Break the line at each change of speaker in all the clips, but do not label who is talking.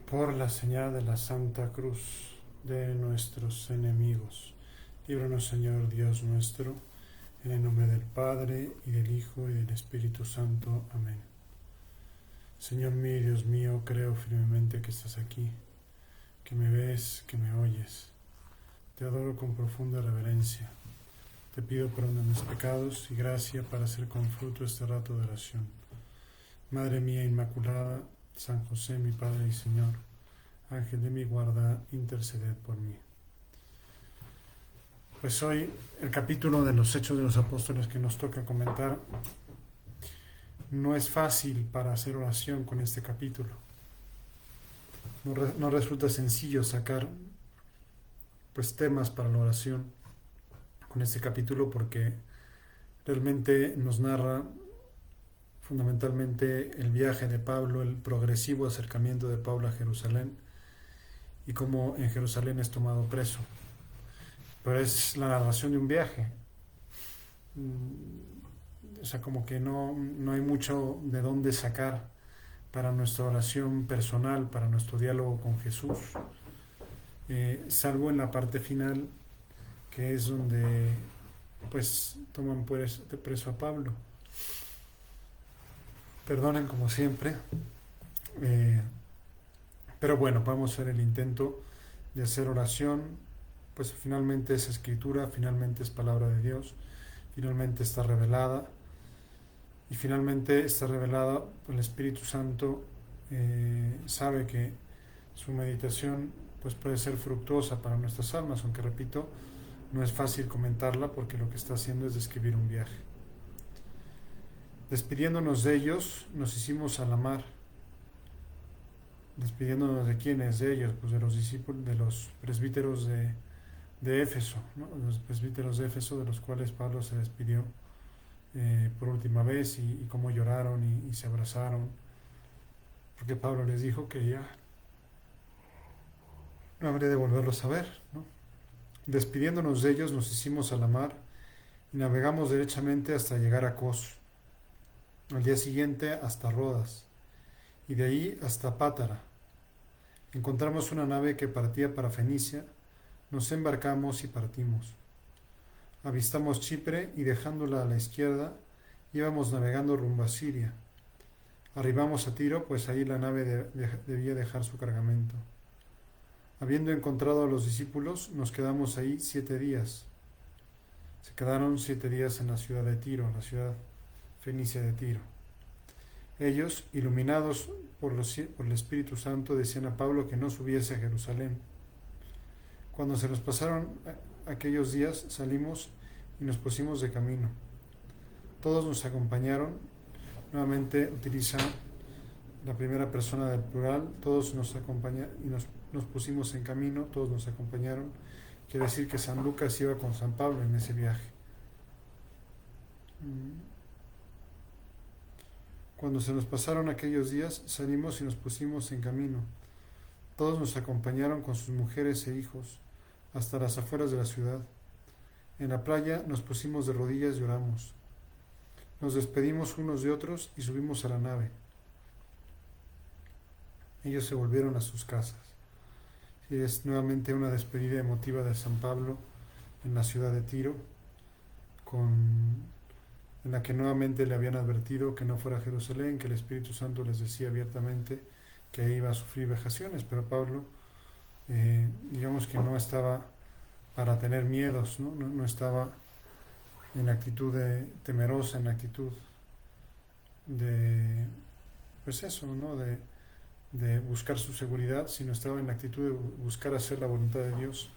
Por la señal de la Santa Cruz de nuestros enemigos, líbranos, Señor Dios nuestro, en el nombre del Padre, y del Hijo, y del Espíritu Santo. Amén. Señor mío y Dios mío, creo firmemente que estás aquí, que me ves, que me oyes. Te adoro con profunda reverencia. Te pido perdón de mis pecados y gracia para hacer con fruto este rato de oración. Madre mía Inmaculada, San José, mi Padre y Señor, Ángel de mi guarda, interceded por mí. Pues hoy el capítulo de los Hechos de los Apóstoles que nos toca comentar, no es fácil para hacer oración con este capítulo. No resulta sencillo sacar pues temas para la oración con este capítulo, porque realmente nos narra fundamentalmente el viaje de Pablo, el progresivo acercamiento de Pablo a Jerusalén y cómo en Jerusalén es tomado preso. Pero es la narración de un viaje. O sea, como que no hay mucho de dónde sacar para nuestra oración personal, para nuestro diálogo con Jesús, salvo en la parte final, que es donde pues toman preso a Pablo. Perdonen como siempre, pero bueno, vamos a hacer el intento de hacer oración. Pues finalmente es escritura, finalmente es palabra de Dios, finalmente está revelada, y finalmente está revelada. El Espíritu Santo sabe que su meditación pues puede ser fructuosa para nuestras almas, aunque repito, no es fácil comentarla porque lo que está haciendo es describir un viaje. Despidiéndonos de ellos, nos hicimos a la mar. Despidiéndonos de quiénes, de ellos, pues de los discípulos, de los presbíteros de Éfeso, ¿no? Los presbíteros de Éfeso, de los cuales Pablo se despidió por última vez, y cómo lloraron y se abrazaron, porque Pablo les dijo que ya no habría de volverlos a ver, ¿no? Despidiéndonos de ellos, nos hicimos a la mar y navegamos derechamente hasta llegar a Cos. Al día siguiente hasta Rodas, y de ahí hasta Pátara. Encontramos una nave que partía para Fenicia, nos embarcamos y partimos. Avistamos Chipre y dejándola a la izquierda, íbamos navegando rumbo a Siria. Arribamos a Tiro, pues ahí la nave debía dejar su cargamento. Habiendo encontrado a los discípulos, nos quedamos ahí 7 días. Se quedaron 7 días en la ciudad de Tiro, la ciudad fenicia de Tiro. Ellos, iluminados por el Espíritu Santo, decían a Pablo que no subiese a Jerusalén. Cuando se nos pasaron aquellos días, salimos y nos pusimos de camino. Todos nos acompañaron. Nuevamente utiliza la primera persona del plural. Todos nos acompañaron y nos pusimos en camino. Todos nos acompañaron. Quiere decir que San Lucas iba con San Pablo en ese viaje. Cuando se nos pasaron aquellos días, salimos y nos pusimos en camino. Todos nos acompañaron con sus mujeres e hijos hasta las afueras de la ciudad. En la playa nos pusimos de rodillas y oramos. Nos despedimos unos de otros y subimos a la nave. Ellos se volvieron a sus casas. Y es nuevamente una despedida emotiva de San Pablo en la ciudad de Tiro, en la que nuevamente le habían advertido que no fuera a Jerusalén, que el Espíritu Santo les decía abiertamente que iba a sufrir vejaciones, pero Pablo, digamos que no estaba para tener miedos, no estaba en actitud temerosa, en actitud de, pues eso, ¿no? de buscar su seguridad, sino estaba en la actitud de buscar hacer la voluntad de Dios,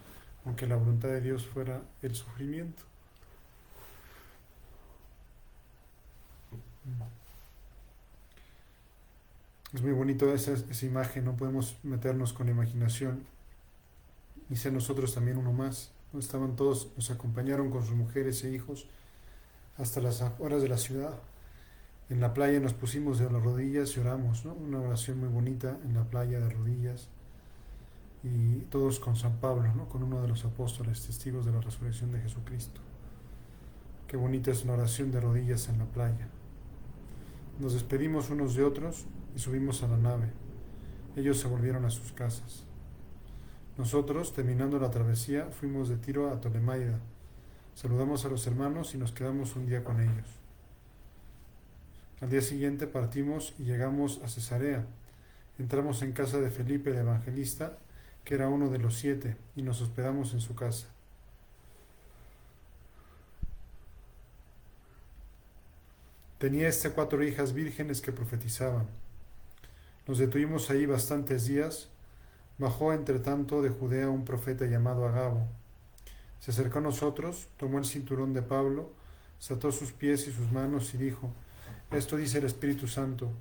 aunque la voluntad de Dios fuera el sufrimiento. Es muy bonito esa imagen, no podemos meternos con la imaginación y ser nosotros también uno más. ¿No? Estaban todos, nos acompañaron con sus mujeres e hijos hasta las afueras de la ciudad. En la playa nos pusimos de las rodillas y oramos, ¿no? Una oración muy bonita en la playa de rodillas, y todos con San Pablo, ¿no? Con uno de los apóstoles, testigos de la resurrección de Jesucristo. Qué bonita es la oración de rodillas en la playa. Nos despedimos unos de otros y subimos a la nave. Ellos se volvieron a sus casas. Nosotros, terminando la travesía, fuimos de Tiro a Tolemaida. Saludamos a los hermanos y nos quedamos un día con ellos. Al día siguiente partimos y llegamos a Cesarea. Entramos en casa de Felipe el evangelista, que era uno de los 7, y nos hospedamos en su casa. Tenía 4 hijas vírgenes que profetizaban. Nos detuvimos ahí bastantes días. Bajó entre tanto de Judea un profeta llamado Agabo. Se acercó a nosotros, tomó el cinturón de Pablo, se ató sus pies y sus manos y dijo: Esto dice el Espíritu Santo: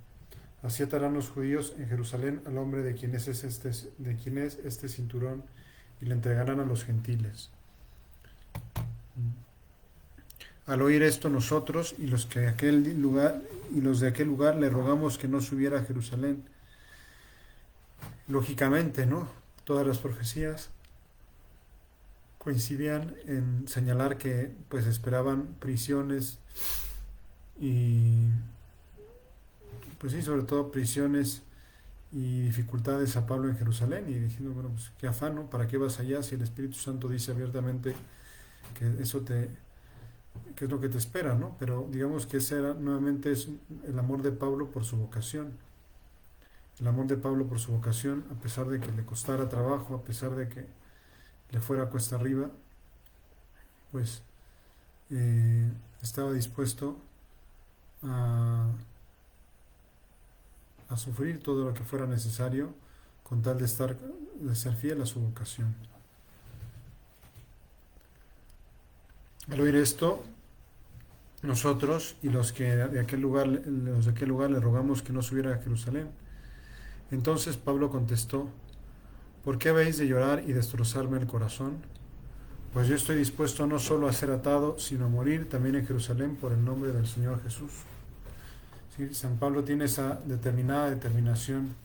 así atarán los judíos en Jerusalén al hombre de quien es este cinturón, y le entregarán a los gentiles. Al oír esto, nosotros y los de aquel lugar le rogamos que no subiera a Jerusalén. Lógicamente, ¿no? Todas las profecías coincidían en señalar que pues esperaban prisiones y pues sí, sobre todo prisiones y dificultades a Pablo en Jerusalén, y diciendo, bueno, pues qué afán, ¿no? ¿Para qué vas allá si el Espíritu Santo dice abiertamente que que es lo que te espera, ¿no? Pero digamos que ese era, nuevamente, es el amor de Pablo por su vocación. El amor de Pablo por su vocación, a pesar de que le costara trabajo, a pesar de que le fuera cuesta arriba, pues estaba dispuesto a sufrir todo lo que fuera necesario con tal de ser fiel a su vocación. Al oír esto, nosotros y los de aquel lugar le rogamos que no subiera a Jerusalén. Entonces Pablo contestó: ¿por qué habéis de llorar y destrozarme el corazón? Pues yo estoy dispuesto no solo a ser atado, sino a morir también en Jerusalén por el nombre del Señor Jesús. ¿Sí? San Pablo tiene esa determinación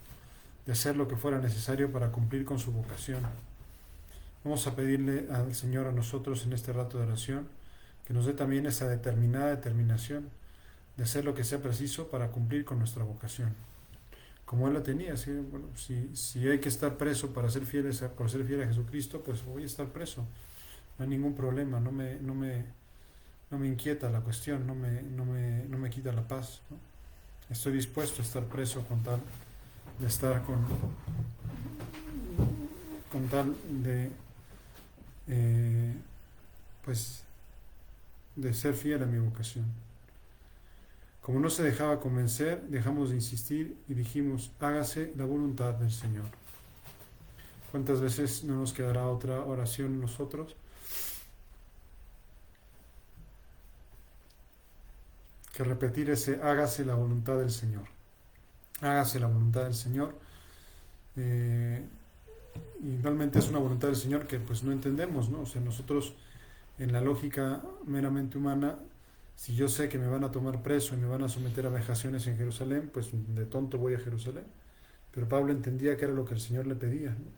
de hacer lo que fuera necesario para cumplir con su vocación. Vamos a pedirle al Señor a nosotros en este rato de oración que nos dé también esa determinación de hacer lo que sea preciso para cumplir con nuestra vocación. Como Él la tenía, ¿sí? Bueno, si hay que estar preso por ser fiel a Jesucristo, pues voy a estar preso. No hay ningún problema, no me inquieta la cuestión, no me quita la paz, ¿no? Estoy dispuesto a estar preso con tal de estar con tal de pues de ser fiel a mi vocación. Como no se dejaba convencer, dejamos de insistir y dijimos: hágase la voluntad del Señor. ¿Cuántas veces no nos quedará otra oración en nosotros? Que repetir ese: hágase la voluntad del Señor. Hágase la voluntad del Señor. Y realmente es una voluntad del Señor que pues no entendemos, ¿no? O sea, nosotros en la lógica meramente humana, si yo sé que me van a tomar preso y me van a someter a vejaciones en Jerusalén, pues de tonto voy a Jerusalén. Pero Pablo entendía que era lo que el Señor le pedía, ¿no?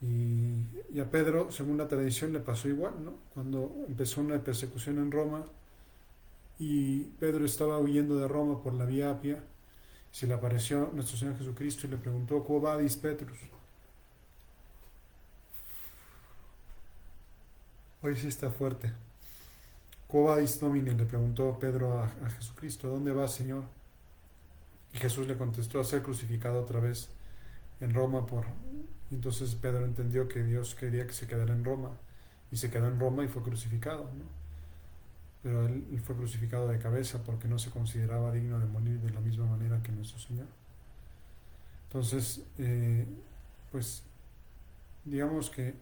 Y a Pedro, según la tradición, le pasó igual, ¿no? Cuando empezó una persecución en Roma y Pedro estaba huyendo de Roma por la vía Apia, se le apareció nuestro Señor Jesucristo y le preguntó: ¿Quo vadis, Petrus? Hoy sí está fuerte. ¿Quo vadis, Domine? Le preguntó Pedro a Jesucristo: ¿dónde vas, Señor? Y Jesús le contestó: a ser crucificado otra vez en Roma Entonces Pedro entendió que Dios quería que se quedara en Roma, y se quedó en Roma y fue crucificado, ¿no? Pero él fue crucificado de cabeza porque no se consideraba digno de morir de la misma manera que nuestro Señor. Entonces, pues digamos que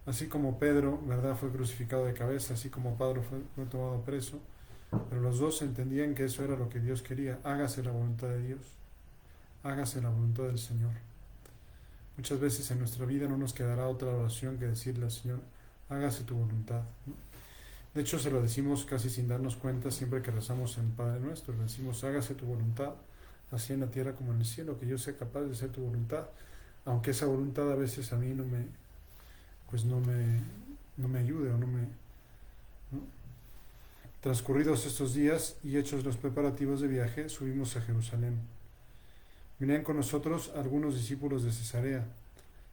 así como Pedro, ¿verdad?, fue crucificado de cabeza, así como Pablo fue tomado preso, pero los dos entendían que eso era lo que Dios quería: hágase la voluntad de Dios, hágase la voluntad del Señor. Muchas veces en nuestra vida no nos quedará otra oración que decirle al Señor: hágase tu voluntad, ¿no? De hecho, se lo decimos casi sin darnos cuenta siempre que rezamos en Padre Nuestro. Le decimos: hágase tu voluntad, así en la tierra como en el cielo, que yo sea capaz de hacer tu voluntad, aunque esa voluntad a veces a mí no me ayude o ¿no? Transcurridos estos días y hechos los preparativos de viaje, subimos a Jerusalén. Venían con nosotros algunos discípulos de Cesarea,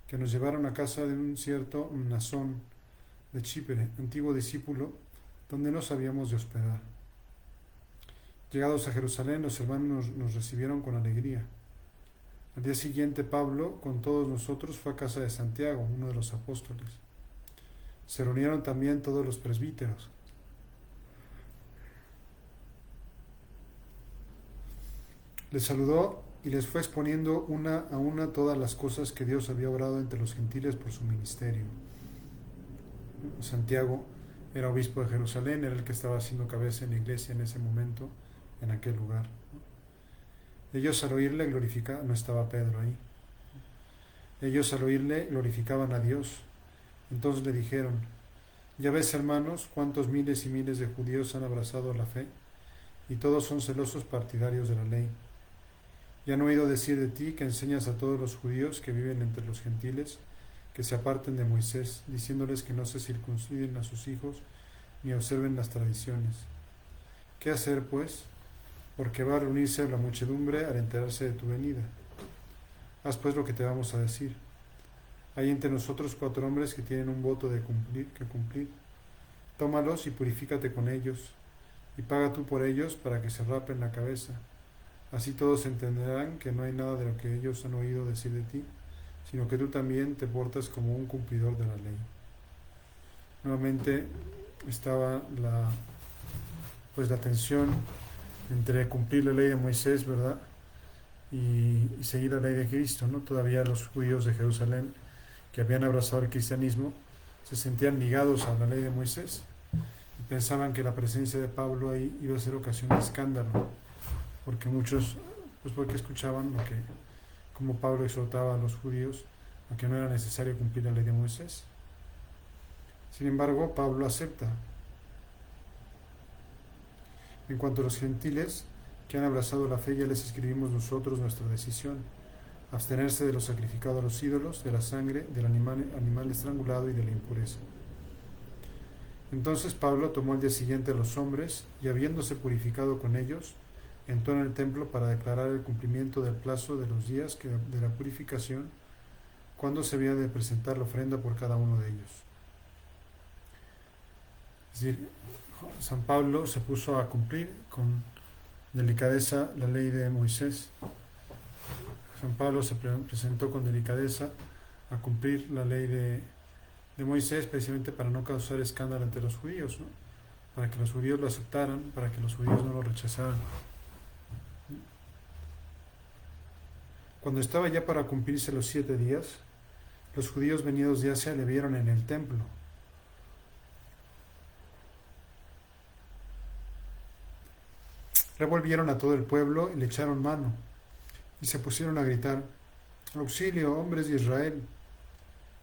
que nos llevaron a casa de un cierto Mnasón de Chipre, antiguo discípulo, donde nos habíamos de hospedar. Llegados a Jerusalén, los hermanos nos recibieron con alegría. Al día siguiente, Pablo, con todos nosotros, fue a casa de Santiago, uno de los apóstoles. Se reunieron también todos los presbíteros. Les saludó y les fue exponiendo una a una todas las cosas que Dios había obrado entre los gentiles por su ministerio. Santiago era obispo de Jerusalén, era el que estaba haciendo cabeza en la iglesia en ese momento, en aquel lugar. Ellos al oírle glorificaban, no estaba Pedro ahí. Ellos al oírle glorificaban a Dios. Entonces le dijeron: ya ves, hermanos, cuántos miles y miles de judíos han abrazado la fe, y todos son celosos partidarios de la ley. Ya han oído decir de ti que enseñas a todos los judíos que viven entre los gentiles que se aparten de Moisés, diciéndoles que no se circunciden a sus hijos ni observen las tradiciones. ¿Qué hacer, pues? Porque va a reunirse la muchedumbre al enterarse de tu venida. Haz pues lo que te vamos a decir. Hay entre nosotros 4 hombres que tienen un voto que cumplir. Tómalos y purifícate con ellos, y paga tú por ellos para que se rapen la cabeza. Así todos entenderán que no hay nada de lo que ellos han oído decir de ti, sino que tú también te portas como un cumplidor de la ley. Nuevamente estaba la tensión entre cumplir la ley de Moisés, ¿verdad? Y seguir la ley de Cristo, ¿no? Todavía los judíos de Jerusalén que habían abrazado el cristianismo se sentían ligados a la ley de Moisés y pensaban que la presencia de Pablo ahí iba a ser ocasión de escándalo, porque muchos, porque escuchaban como Pablo exhortaba a los judíos a que no era necesario cumplir la ley de Moisés. Sin embargo, Pablo acepta. En cuanto a los gentiles que han abrazado la fe, ya les escribimos nosotros nuestra decisión: abstenerse de lo sacrificado a los ídolos, de la sangre, del animal estrangulado y de la impureza. Entonces Pablo tomó al día siguiente a los hombres y, habiéndose purificado con ellos, entró en el templo para declarar el cumplimiento del plazo de los días de la purificación, cuando se había de presentar la ofrenda por cada uno de ellos. Es decir, San Pablo se puso a cumplir con delicadeza la ley de Moisés. San Pablo se presentó con delicadeza a cumplir la ley de Moisés, precisamente para no causar escándalo entre los judíos, ¿no? Para que los judíos lo aceptaran, para que los judíos no lo rechazaran. Cuando estaba ya para cumplirse los 7 días, los judíos venidos de Asia le vieron en el templo. Revolvieron a todo el pueblo y le echaron mano, y se pusieron a gritar: auxilio, hombres de Israel.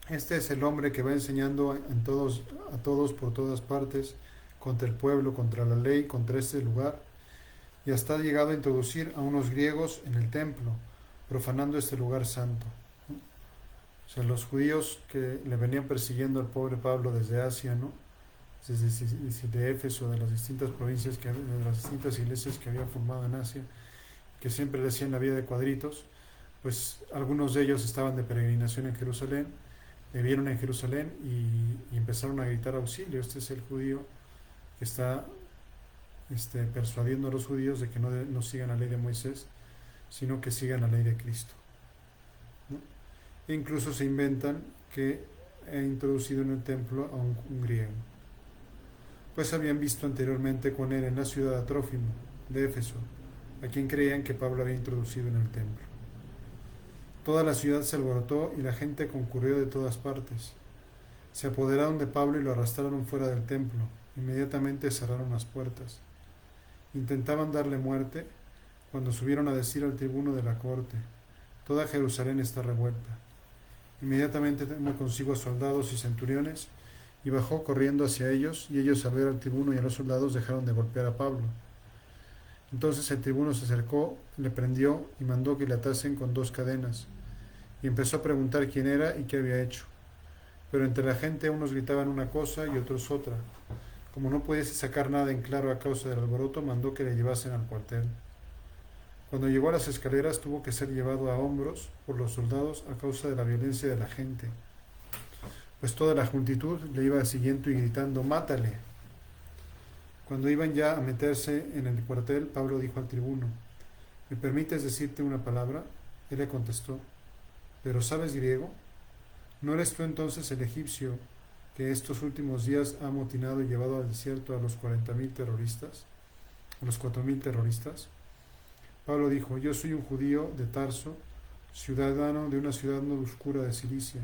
Este es el hombre que va enseñando a todos por todas partes, contra el pueblo, contra la ley, contra este lugar, y hasta ha llegado a introducir a unos griegos en el templo, profanando este lugar santo. O sea, los judíos que le venían persiguiendo al pobre Pablo desde Asia, ¿no? Desde Éfeso, de las distintas provincias, de las distintas iglesias que había formado en Asia, que siempre le hacían la vida de cuadritos, pues algunos de ellos estaban de peregrinación en Jerusalén, le vieron en Jerusalén y empezaron a gritar auxilio. Este es el judío que está persuadiendo a los judíos de que no sigan la ley de Moisés, sino que sigan la ley de Cristo, ¿no? E incluso se inventan que ha introducido en el templo a un griego, pues habían visto anteriormente con él en la ciudad a Trófimo de Éfeso, a quien creían que Pablo había introducido en el templo. Toda la ciudad se alborotó y la gente concurrió de todas partes. Se apoderaron de Pablo y lo arrastraron fuera del templo. Inmediatamente cerraron las puertas. Intentaban darle muerte cuando subieron a decir al tribuno de la corte: toda Jerusalén está revuelta. Inmediatamente tomó consigo a soldados y centuriones y bajó corriendo hacia ellos, y ellos, al ver al tribuno y a los soldados, dejaron de golpear a Pablo. Entonces el tribuno se acercó, le prendió y mandó que le atasen con 2 cadenas, y empezó a preguntar quién era y qué había hecho. Pero entre la gente unos gritaban una cosa y otros otra. Como no pudiese sacar nada en claro a causa del alboroto, mandó que le llevasen al cuartel. Cuando llegó a las escaleras tuvo que ser llevado a hombros por los soldados a causa de la violencia de la gente, pues toda la multitud le iba siguiendo y gritando: «¡Mátale!». Cuando iban ya a meterse en el cuartel, Pablo dijo al tribuno: «¿Me permites decirte una palabra?». Él le contestó: «¿Pero sabes griego? ¿No eres tú entonces el egipcio que estos últimos días ha amotinado y llevado al desierto a los 40.000 terroristas? ¿A los 4.000 terroristas?». Pablo dijo: «Yo soy un judío de Tarso, ciudadano de una ciudad no oscura de Cilicia.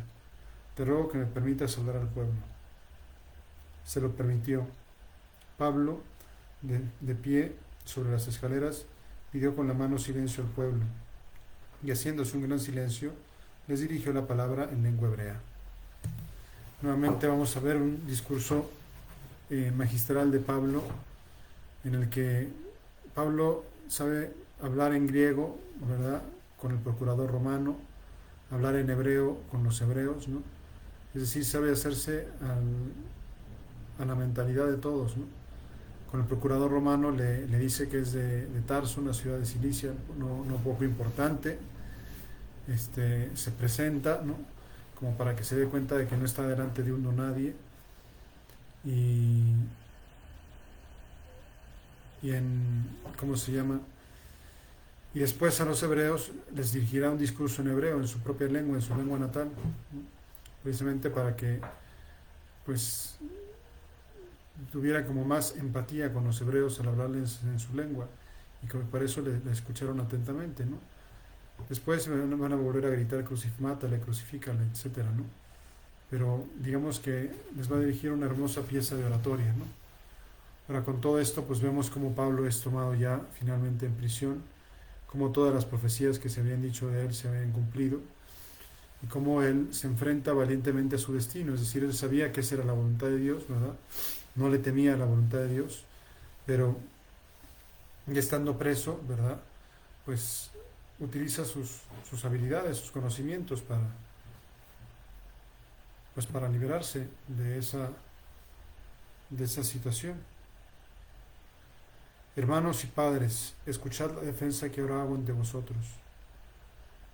Te ruego que me permitas hablar al pueblo». Se lo permitió. Pablo, de pie sobre las escaleras, pidió con la mano silencio al pueblo, y haciéndose un gran silencio, les dirigió la palabra en lengua hebrea. Nuevamente vamos a ver un discurso magistral de Pablo, en el que Pablo sabe hablar en griego, ¿verdad?, con el procurador romano, hablar en hebreo con los hebreos, ¿no? Es decir, sabe hacerse a la mentalidad de todos, ¿no? Con el procurador romano le dice que es de Tarso, una ciudad de Cilicia, no poco importante. Se presenta, ¿no?, como para que se dé cuenta de que no está delante de un don nadie. ¿Cómo se llama? Y después a los hebreos les dirigirá un discurso en hebreo, en su propia lengua, en su lengua natal, ¿no?, precisamente para que pues tuviera como más empatía con los hebreos al hablarles en su lengua, y que por eso le escucharon atentamente, ¿no? Después van a volver a gritar: «Mátale, crucifícale», etcétera, ¿no? Pero digamos que les va a dirigir una hermosa pieza de oratoria, ¿no? Ahora, con todo esto, pues vemos cómo Pablo es tomado ya finalmente en prisión, cómo todas las profecías que se habían dicho de él se habían cumplido, y cómo él se enfrenta valientemente a su destino. Es decir, él sabía que esa era la voluntad de Dios, ¿verdad? No le temía la voluntad de Dios, pero ya estando preso, ¿verdad?, pues utiliza sus habilidades, sus conocimientos para liberarse de esa situación. «Hermanos y padres, escuchad la defensa que ahora hago ante vosotros».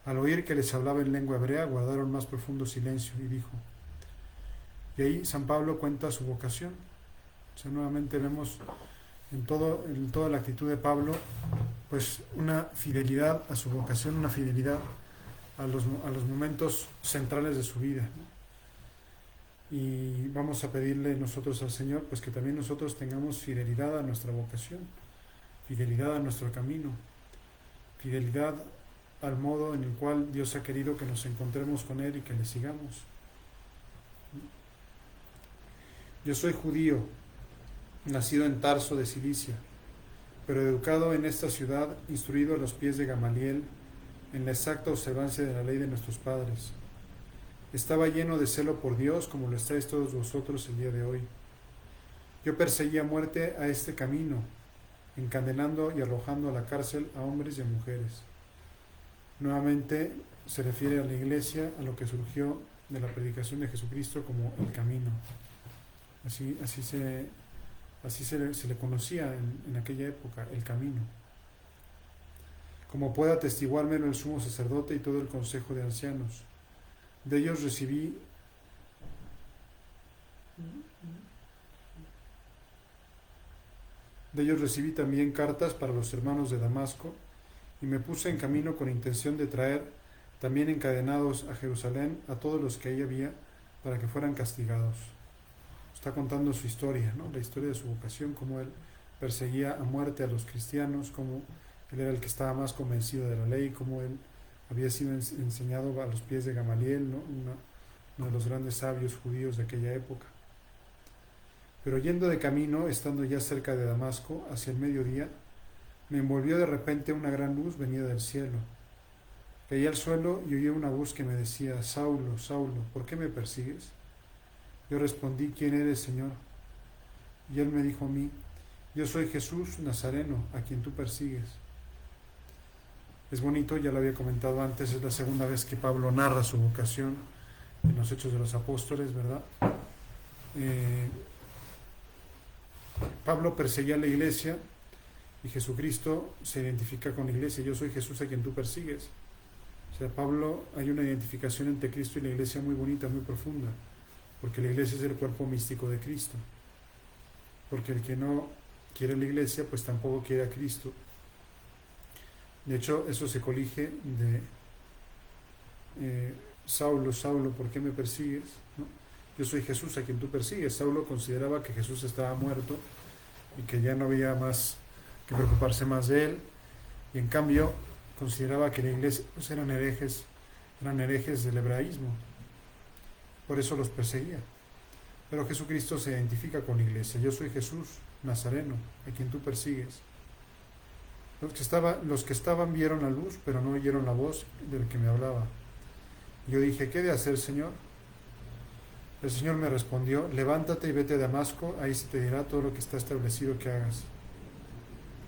Al oír que les hablaba en lengua hebrea, guardaron más profundo silencio, y dijo. Y ahí San Pablo cuenta su vocación. O sea, nuevamente vemos en toda la actitud de Pablo, pues una fidelidad a su vocación, una fidelidad a los momentos centrales de su vida, ¿no? Y vamos a pedirle nosotros al Señor, pues que también nosotros tengamos fidelidad a nuestra vocación, fidelidad a nuestro camino, fidelidad al modo en el cual Dios ha querido que nos encontremos con Él y que le sigamos. Yo soy judío, nacido en Tarso de Cilicia, pero educado en esta ciudad, instruido a los pies de Gamaliel, en la exacta observancia de la ley de nuestros padres. Estaba lleno de celo por Dios, como lo estáis todos vosotros el día de hoy. Yo perseguí a muerte a este camino, encadenando y arrojando a la cárcel a hombres y a mujeres. Nuevamente se refiere a la Iglesia, a lo que surgió de la predicación de Jesucristo como el camino. Así se le conocía en aquella época, el camino. Como pueda atestiguármelo el sumo sacerdote y todo el consejo de ancianos. De ellos recibí también cartas para los hermanos de Damasco, y me puse en camino con intención de traer también encadenados a Jerusalén a todos los que ahí había, para que fueran castigados. Está contando su historia, ¿no?, la historia de su vocación, cómo él perseguía a muerte a los cristianos, cómo él era el que estaba más convencido de la ley, cómo él había sido enseñado a los pies de Gamaliel, ¿no?, uno de los grandes sabios judíos de aquella época. Pero yendo de camino, estando ya cerca de Damasco, hacia el mediodía, me envolvió de repente una gran luz venida del cielo. Caí al suelo y oí una voz que me decía: «Saulo, Saulo, ¿por qué me persigues?». Yo respondí: «¿Quién eres, Señor?». Y él me dijo a mí: «Yo soy Jesús Nazareno, a quien tú persigues». Es bonito, ya lo había comentado antes, es la segunda vez que Pablo narra su vocación en los Hechos de los Apóstoles, ¿verdad? Pablo perseguía a la iglesia Y Jesucristo se identifica con la iglesia: yo soy Jesús a quien tú persigues. O sea, Pablo, hay una identificación entre Cristo y la iglesia muy bonita, muy profunda, porque la iglesia es el cuerpo místico de Cristo. Porque el que no quiere la iglesia, pues tampoco quiere a Cristo. De hecho, eso se colige de Saulo, Saulo, ¿por qué me persigues? ¿No? Yo soy Jesús a quien tú persigues. Saulo consideraba que Jesús estaba muerto y que ya no había más que preocuparse más de él, y en cambio consideraba que la iglesia pues eran herejes del hebraísmo, por eso los perseguía. Pero Jesucristo se identifica con la iglesia: yo soy Jesús Nazareno, a quien tú persigues. Los que estaban vieron la luz, pero no oyeron la voz del que me hablaba. Yo dije: ¿qué he de hacer, Señor? El Señor me respondió: levántate y vete a Damasco, ahí se te dirá todo lo que está establecido que hagas.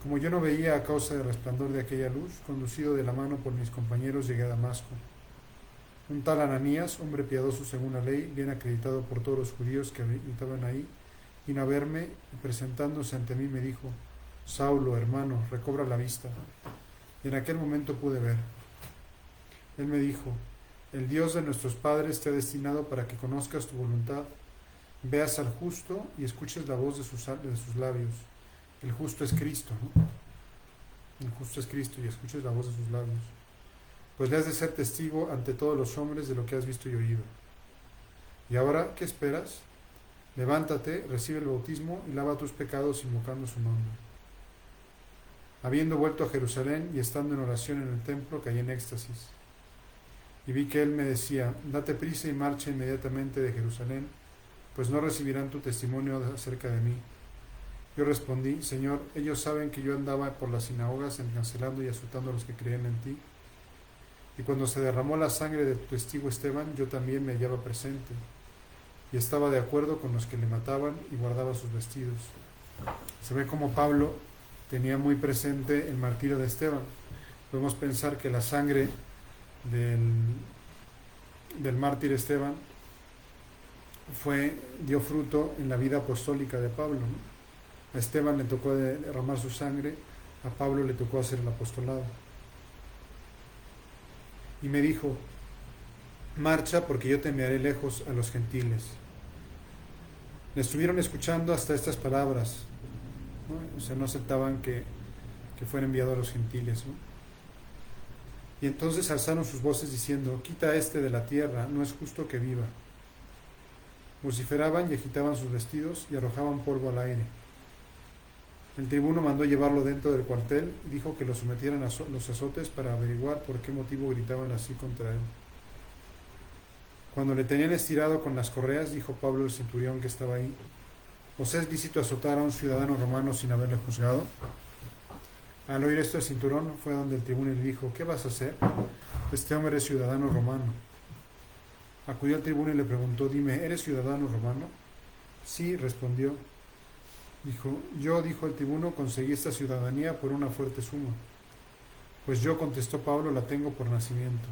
Como yo no veía a causa del resplandor de aquella luz, conducido de la mano por mis compañeros, llegué a Damasco. Un tal Ananías, hombre piadoso según la ley, bien acreditado por todos los judíos que habitaban ahí, vino a verme y presentándose ante mí me dijo: Saulo, hermano, recobra la vista. Y en aquel momento pude ver. Él me dijo: el Dios de nuestros padres te ha destinado para que conozcas tu voluntad, veas al justo y escuches la voz de sus labios. El justo es Cristo, ¿no? El justo es Cristo, y escuches la voz de sus labios. Pues le has de ser testigo ante todos los hombres de lo que has visto y oído. Y ahora, ¿qué esperas? Levántate, recibe el bautismo y lava tus pecados invocando su nombre. Habiendo vuelto a Jerusalén y estando en oración en el templo, caí en éxtasis. Y vi que él me decía: date prisa y marcha inmediatamente de Jerusalén, pues no recibirán tu testimonio acerca de mí. Yo respondí: Señor, ellos saben que yo andaba por las sinagogas encarcelando y azotando a los que creían en ti. Y cuando se derramó la sangre de tu testigo Esteban, yo también me hallaba presente, y estaba de acuerdo con los que le mataban y guardaba sus vestidos. Se ve como Pablo tenía muy presente el martirio de Esteban. Podemos pensar que la sangre del mártir Esteban dio fruto en la vida apostólica de Pablo, ¿no? A Esteban le tocó derramar su sangre, a Pablo le tocó hacer el apostolado. Y me dijo: marcha, porque yo te enviaré lejos a los gentiles. Le estuvieron escuchando hasta estas palabras, ¿no? O sea, no aceptaban que fuera enviado a los gentiles, ¿no? Y entonces alzaron sus voces diciendo: quita a este de la tierra, no es justo que viva. Vociferaban y agitaban sus vestidos y arrojaban polvo al aire. El tribuno mandó llevarlo dentro del cuartel y dijo que lo sometieran a los azotes para averiguar por qué motivo gritaban así contra él. Cuando le tenían estirado con las correas, dijo Pablo al centurión que estaba ahí: ¿os es lícito azotar a un ciudadano romano sin haberle juzgado? Al oír esto, el cinturón fue donde el tribuno y le dijo: ¿qué vas a hacer? Este hombre es ciudadano romano. Acudió al tribuno y le preguntó: dime, ¿eres ciudadano romano? Sí, respondió. Dijo el tribuno, conseguí esta ciudadanía por una fuerte suma. Pues yo, contestó Pablo, la tengo por nacimiento.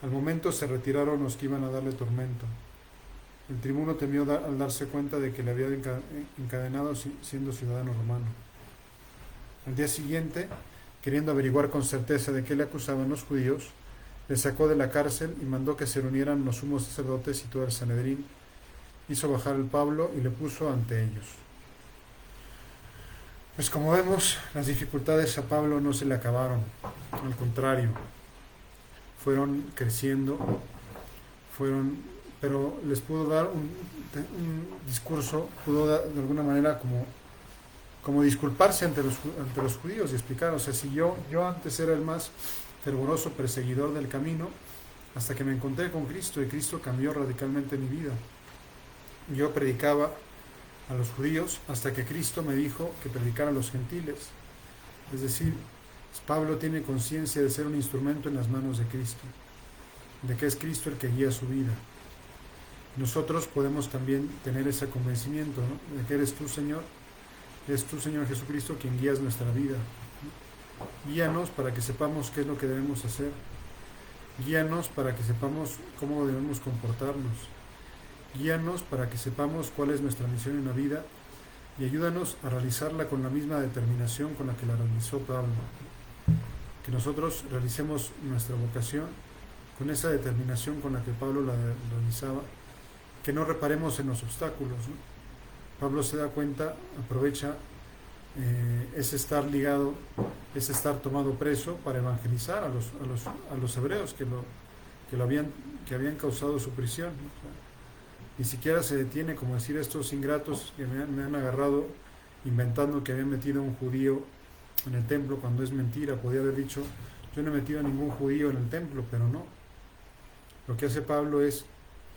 Al momento se retiraron los que iban a darle tormento. El tribuno temió al darse cuenta de que le había encadenado siendo ciudadano romano. Al día siguiente, queriendo averiguar con certeza de qué le acusaban los judíos, le sacó de la cárcel y mandó que se reunieran los sumos sacerdotes y todo el Sanedrín. Hizo bajar al Pablo y le puso ante ellos. Pues como vemos, las dificultades a Pablo no se le acabaron, al contrario, fueron creciendo, pero les pudo dar un discurso, pudo dar, de alguna manera como disculparse ante los judíos y explicar: o sea, si yo antes era el más fervoroso perseguidor del camino, hasta que me encontré con Cristo y Cristo cambió radicalmente mi vida. Yo predicaba a los judíos hasta que Cristo me dijo que predicara a los gentiles. Es decir, Pablo tiene conciencia de ser un instrumento en las manos de Cristo, de que es Cristo el que guía su vida. Nosotros podemos también tener ese convencimiento, ¿no? De que eres tú, Señor Jesucristo, quien guías nuestra vida. Guíanos para que sepamos qué es lo que debemos hacer. Guíanos para que sepamos cómo debemos comportarnos. Guíanos para que sepamos cuál es nuestra misión en la vida y ayúdanos a realizarla con la misma determinación con la que la realizó Pablo. Que nosotros realicemos nuestra vocación con esa determinación con la que Pablo la realizaba, que no reparemos en los obstáculos, ¿no? Pablo se da cuenta, aprovecha ese estar ligado, ese estar tomado preso para evangelizar a los hebreos que habían causado su prisión, ¿no? O sea, ni siquiera se detiene como decir estos ingratos que me han agarrado inventando que habían metido a un judío en el templo cuando es mentira. Podía haber dicho, yo no he metido a ningún judío en el templo, pero no. Lo que hace Pablo es,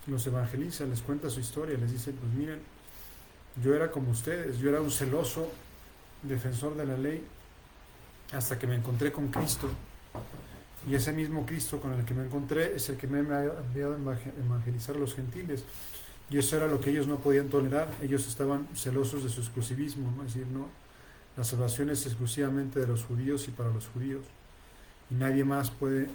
los evangeliza, les cuenta su historia, les dice, pues miren, yo era como ustedes, yo era un celoso defensor de la ley hasta que me encontré con Cristo. Y ese mismo Cristo con el que me encontré es el que me ha enviado a evangelizar a los gentiles. Y eso era lo que ellos no podían tolerar. Ellos estaban celosos de su exclusivismo, ¿no? Es decir, no, la salvación es exclusivamente de los judíos y para los judíos. Y nadie más puede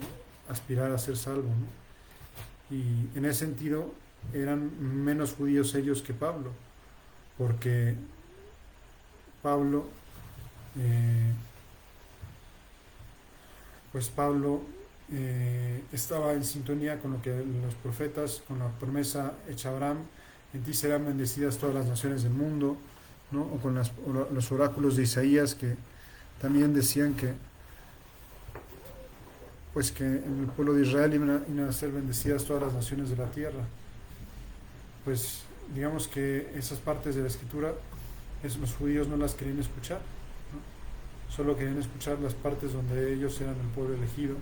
aspirar a ser salvo, ¿no? Y en ese sentido eran menos judíos ellos que Pablo, porque Pablo, estaba en sintonía con lo que los profetas, con la promesa hecha a Abraham: en ti serán bendecidas todas las naciones del mundo, ¿no? O con los oráculos de Isaías, que también decían que pues que en el pueblo de Israel iban a ser bendecidas todas las naciones de la tierra. Pues digamos que esas partes de la escritura los judíos no las querían escuchar, ¿no? Solo querían escuchar las partes donde ellos eran el pueblo elegido.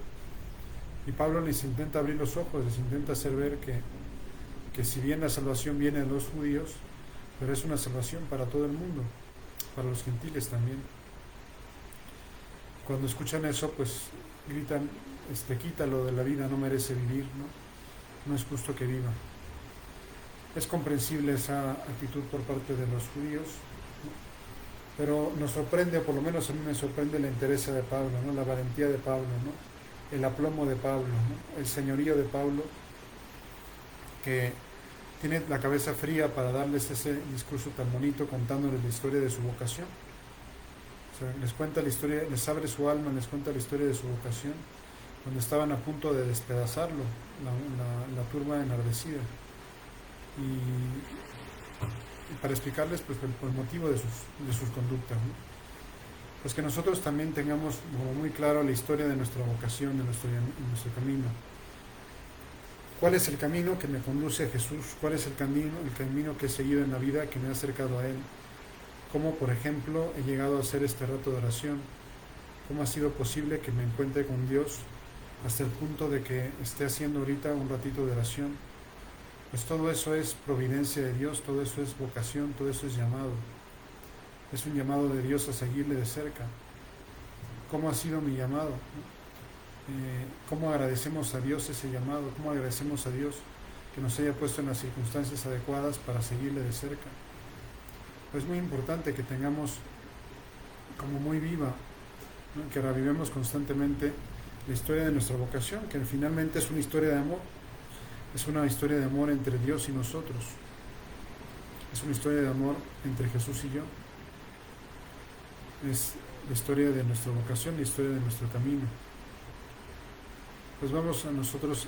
Y Pablo les intenta abrir los ojos, les intenta hacer ver que si bien la salvación viene de los judíos, pero es una salvación para todo el mundo, para los gentiles también. Cuando escuchan eso, pues gritan, quítalo de la vida, no merece vivir, ¿no? No es justo que viva. Es comprensible esa actitud por parte de los judíos, ¿no? Pero nos sorprende, o por lo menos a mí me sorprende, la entereza de Pablo, ¿no? La valentía de Pablo, ¿no? El aplomo de Pablo, ¿no? El señorío de Pablo, que tiene la cabeza fría para darles ese discurso tan bonito contándoles la historia de su vocación. O sea, les cuenta la historia, les abre su alma, les cuenta la historia de su vocación, cuando estaban a punto de despedazarlo, la turba enardecida. Y para explicarles pues el motivo de sus conductas, ¿no? Pues que nosotros también tengamos como muy claro la historia de nuestra vocación, de nuestro camino. ¿Cuál es el camino que me conduce a Jesús? ¿Cuál es el camino que he seguido en la vida, que me ha acercado a Él? ¿Cómo, por ejemplo, he llegado a hacer este rato de oración? ¿Cómo ha sido posible que me encuentre con Dios hasta el punto de que esté haciendo ahorita un ratito de oración? Pues todo eso es providencia de Dios, todo eso es vocación, todo eso es llamado. Es un llamado de Dios a seguirle de cerca. ¿Cómo ha sido mi llamado? ¿Cómo agradecemos a Dios ese llamado? ¿Cómo agradecemos a Dios que nos haya puesto en las circunstancias adecuadas para seguirle de cerca? Pues es muy importante que tengamos como muy viva, ¿no? Que revivemos constantemente la historia de nuestra vocación, que finalmente es una historia de amor. Es una historia de amor entre Dios y nosotros. Es una historia de amor entre Jesús y yo. Es la historia de nuestra vocación, la historia de nuestro camino. Pues vamos a nosotros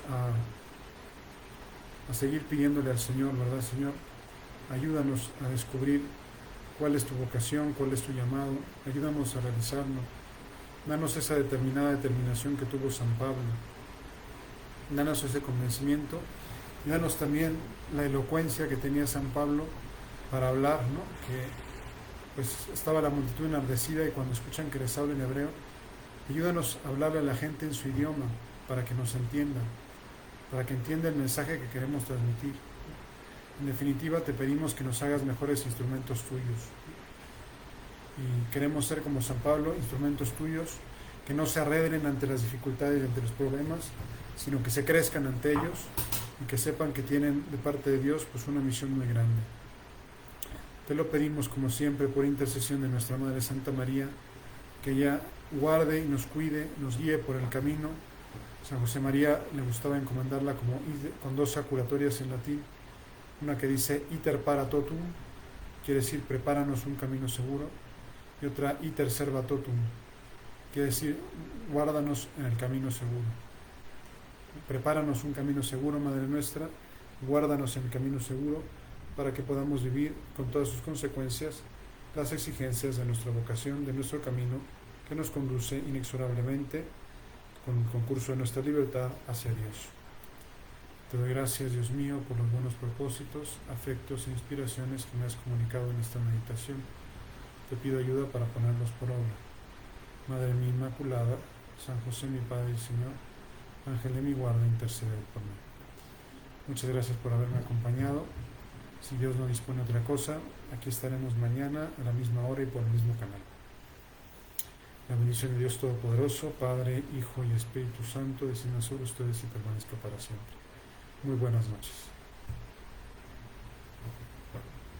a seguir pidiéndole al Señor, ¿verdad, Señor? Ayúdanos a descubrir cuál es tu vocación, cuál es tu llamado. Ayúdanos a realizarlo. Danos esa determinación que tuvo San Pablo. Danos ese convencimiento y danos también la elocuencia que tenía San Pablo para hablar, ¿no? Que pues estaba la multitud enardecida y cuando escuchan que les habla en hebreo, ayúdanos a hablarle a la gente en su idioma para que nos entiendan, para que entienda el mensaje que queremos transmitir. En definitiva, te pedimos que nos hagas mejores instrumentos tuyos. Y queremos ser como San Pablo, instrumentos tuyos, que no se arredren ante las dificultades y ante los problemas, sino que se crezcan ante ellos y que sepan que tienen de parte de Dios pues una misión muy grande. Te lo pedimos como siempre por intercesión de nuestra Madre Santa María, que ella guarde y nos cuide, nos guíe por el camino. San José María le gustaba encomendarla con dos jaculatorias en latín, una que dice iter para totum, quiere decir prepáranos un camino seguro, y otra iter serva totum, quiere decir guárdanos en el camino seguro. Prepáranos un camino seguro, Madre nuestra, guárdanos en el camino seguro para que podamos vivir con todas sus consecuencias las exigencias de nuestra vocación, de nuestro camino que nos conduce inexorablemente con el concurso de nuestra libertad hacia Dios. Te doy gracias, Dios mío, por los buenos propósitos, afectos e inspiraciones que me has comunicado en esta meditación. Te pido ayuda para ponerlos por obra. Madre mía Inmaculada, San José mi Padre y Señor, Ángel de mi guarda, intercede por mí. Muchas gracias por haberme acompañado. Si Dios no dispone otra cosa, aquí estaremos mañana a la misma hora y por el mismo canal. La bendición de Dios Todopoderoso, Padre, Hijo y Espíritu Santo, descienda sobre ustedes y permanezca para siempre. Muy buenas noches.